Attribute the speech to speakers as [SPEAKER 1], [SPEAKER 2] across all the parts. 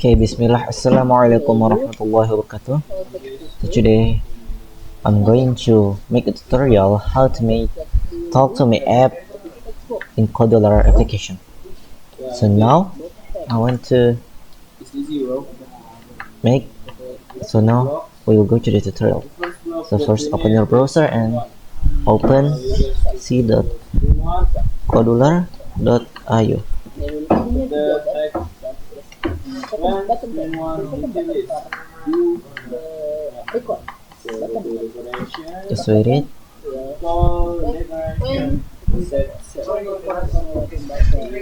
[SPEAKER 1] Okay, Bismillah. Assalamualaikum warahmatullahi wabarakatuh. So today I'm going to make a tutorial how to make Talk to Me app in Kodular application. So now I want to make. So now we will go to the tutorial. So first open your browser and open c.kodular.io. Just wait it.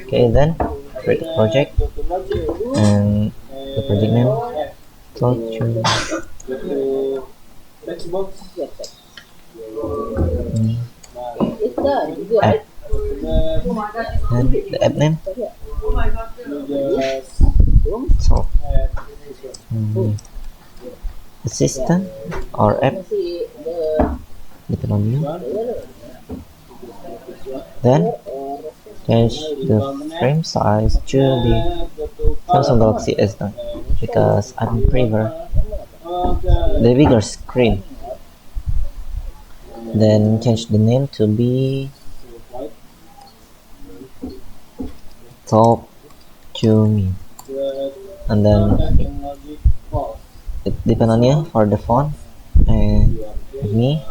[SPEAKER 1] Okay, then create a project and the project name talk to app. Then the app name talk assistant or app depend on you. Then change the frame size to the Samsung Galaxy S9 because I prefer the bigger screen. Then change the name to be Talk to Me, and then it depends on you for the font. And me,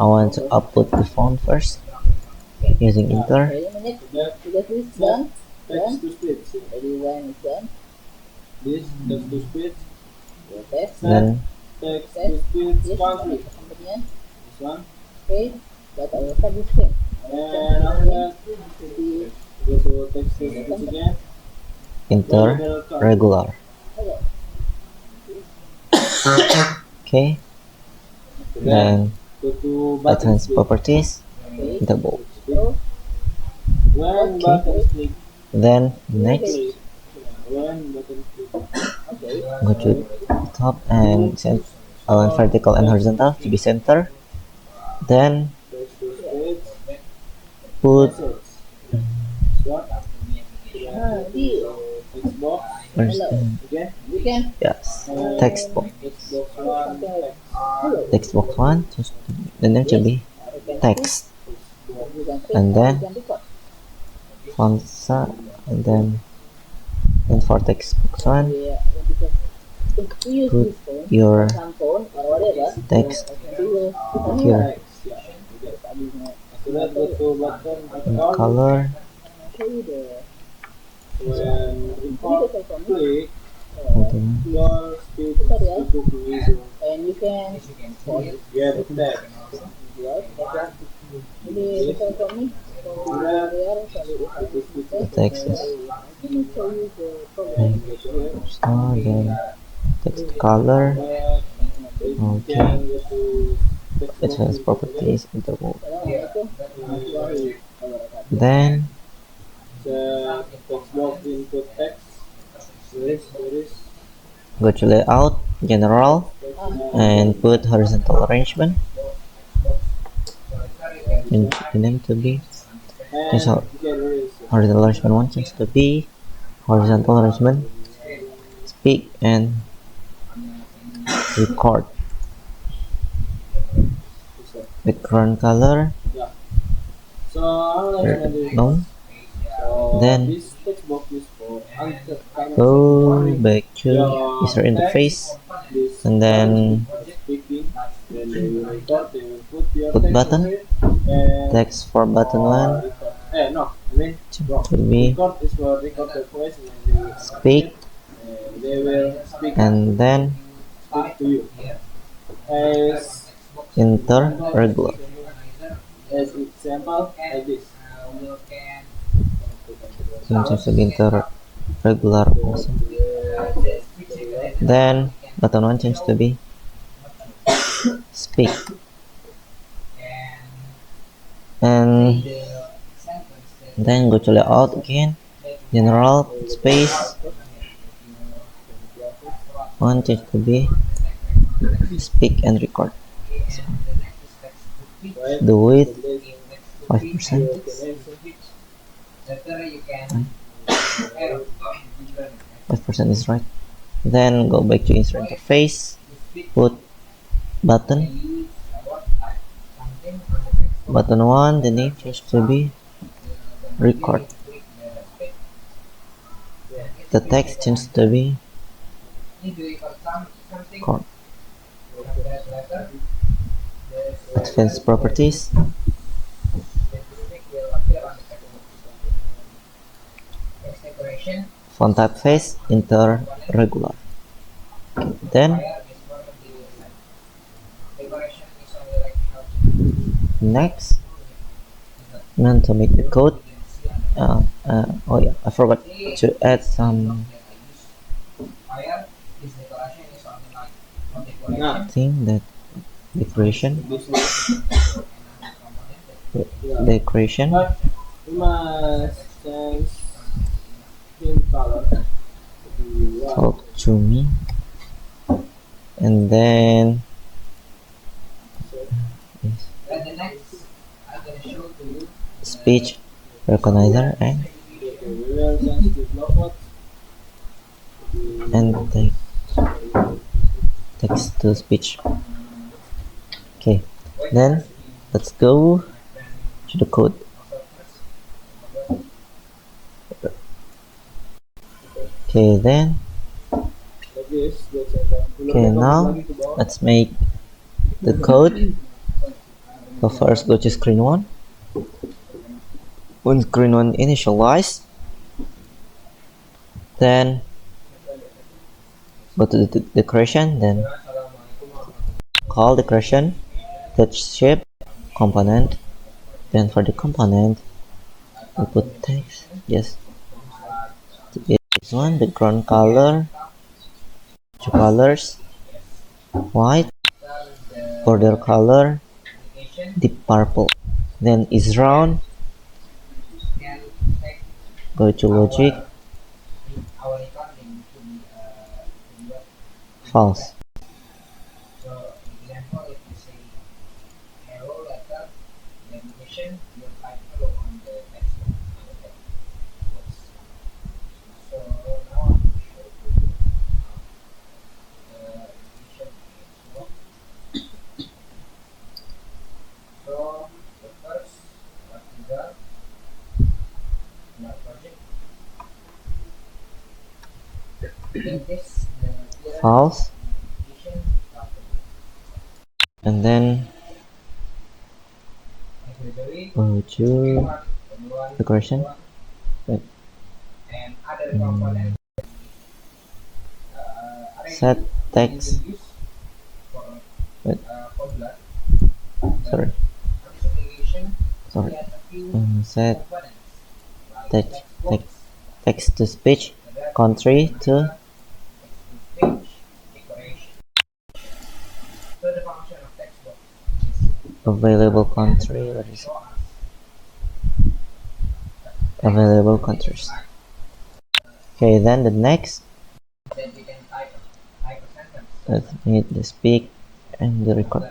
[SPEAKER 1] I want to upload the font first using Inter. Then Inter regular. Okay. Then advanced properties double. Okay. Then next go to the top and set vertical and horizontal to be center. Then put where's the yes text box. Text box one, just the name should be text, and then font size, and then for text box one, put your text here in color. The text is then text color. Okay, it has properties interval. Then go to layout, general, and put horizontal arrangement. And the name to be horizontal arrangement one change to be horizontal arrangement speak and record. Background color no. Then go back to user interface and then put button text for button one to be speak and then enter regular. Change to be enter regular also. Then button one change to be speak and then go to layout again, general, space one change to be speak and record. The width 5%. 5% is right. Then go back to user interface, put button, button 1, the name change to be record. The text change to be record. Advanced properties, font typeface, enter regular. Then next, now to make the code. Oh yeah, I forgot to add some thing that decoration. Decoration. Talk to me, and then speech recognizer and text to speech. Okay, then let's go to the code. Okay, then now let's make the code. So first go to screen 1. When screen 1 initialized, then go to the decoration, then call decoration, touch shape component. Then for the component, we put text. Yes, this one, the ground color, 2 colors, white, border color, deep purple. Then is round, go to logic, false. False. And then go to decoration. Wait. Set text. Wait. Sorry. Set text to speech country to available country. What is it? Available countries. Okay, then the next, let's hit the speak and the record.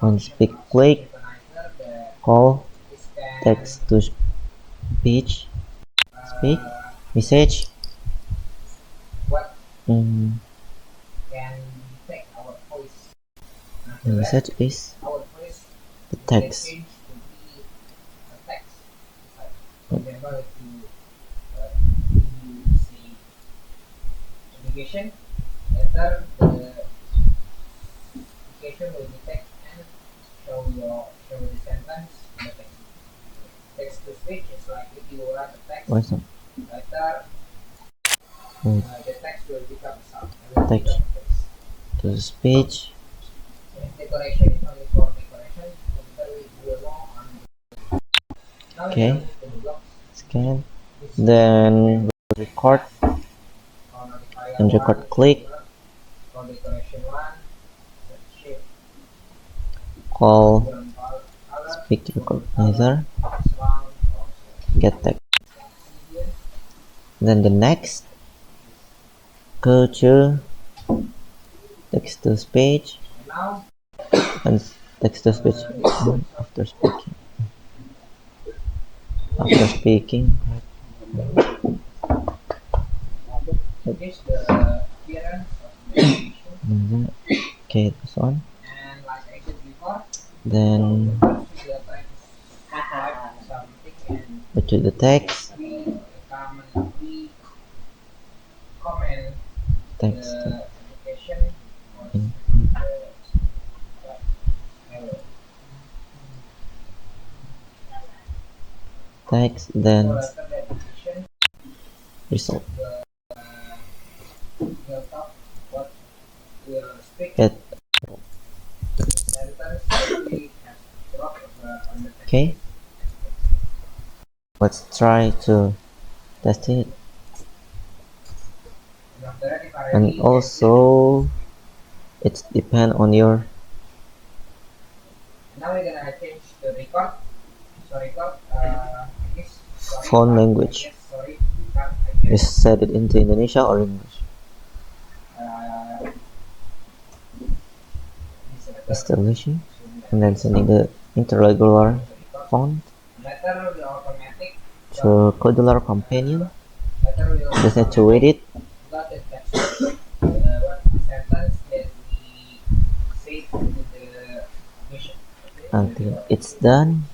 [SPEAKER 1] On speak, click, call text to speech, speak, message. The message is the text. Enter the application will detect and show the sentence in the text. Text to speech is like if you write a text, later the text will become a sound. Text to speech. Decoration is only for decoration. Okay. Scan. Then record. And record click. Call speak recognizer, get text. Then the next, go to text to speech and text to speech after speaking. After speaking, Okay, this one. Then go to the text. Text. Text. Then result. Get. Okay. Let's try to test it. And also, it depends on your phone language. You set it into Indonesia or English. Establishing and then sending the interregular font to Kodular companion. Just need to wait it until it's done.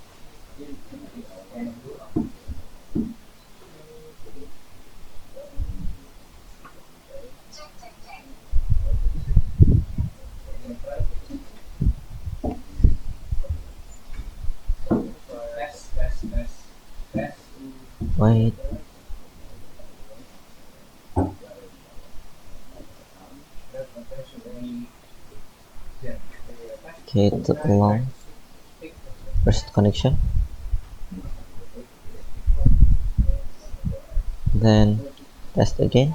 [SPEAKER 1] Wait. Okay, it took long. First connection. Then test again.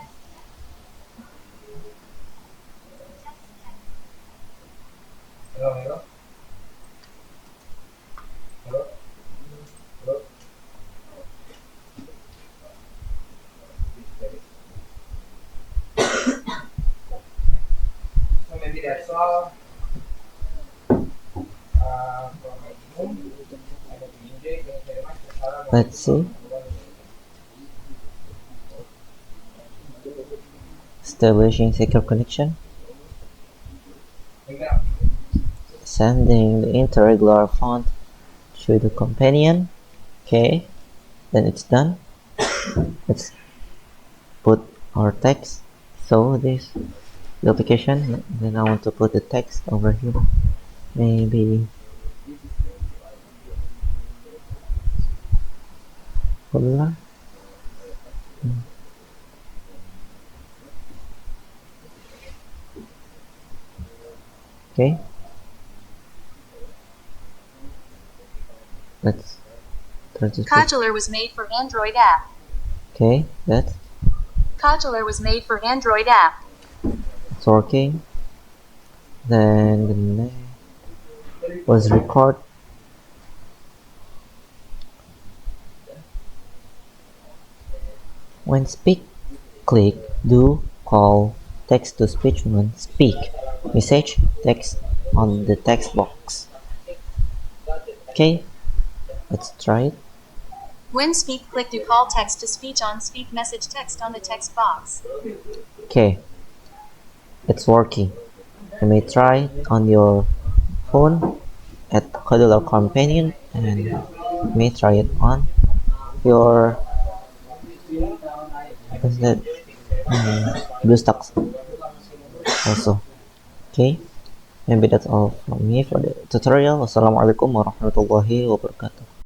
[SPEAKER 1] Let's see. Establishing secure connection. Sending the interregular font to the companion. Okay, then it's done. Let's put our text. So this the application. Then I want to put the text over here. Maybe Kodular. Okay. Let's try to.
[SPEAKER 2] Kodular was made for Android app.
[SPEAKER 1] Okay, that's
[SPEAKER 2] Kodular was made for Android app.
[SPEAKER 1] it's working. Then the name was record. When speak, click do call text to speech when speak. Message text on the text box. Okay, let's try it.
[SPEAKER 2] When speak, click to call text to speech on speak message text on the text box.
[SPEAKER 1] Okay, it's working. You may try on your phone at Kodular Companion and you may try it on your what's that BlueStacks also. Okay, maybe that's all from me for the tutorial. Wassalamualaikum warahmatullahi wabarakatuh.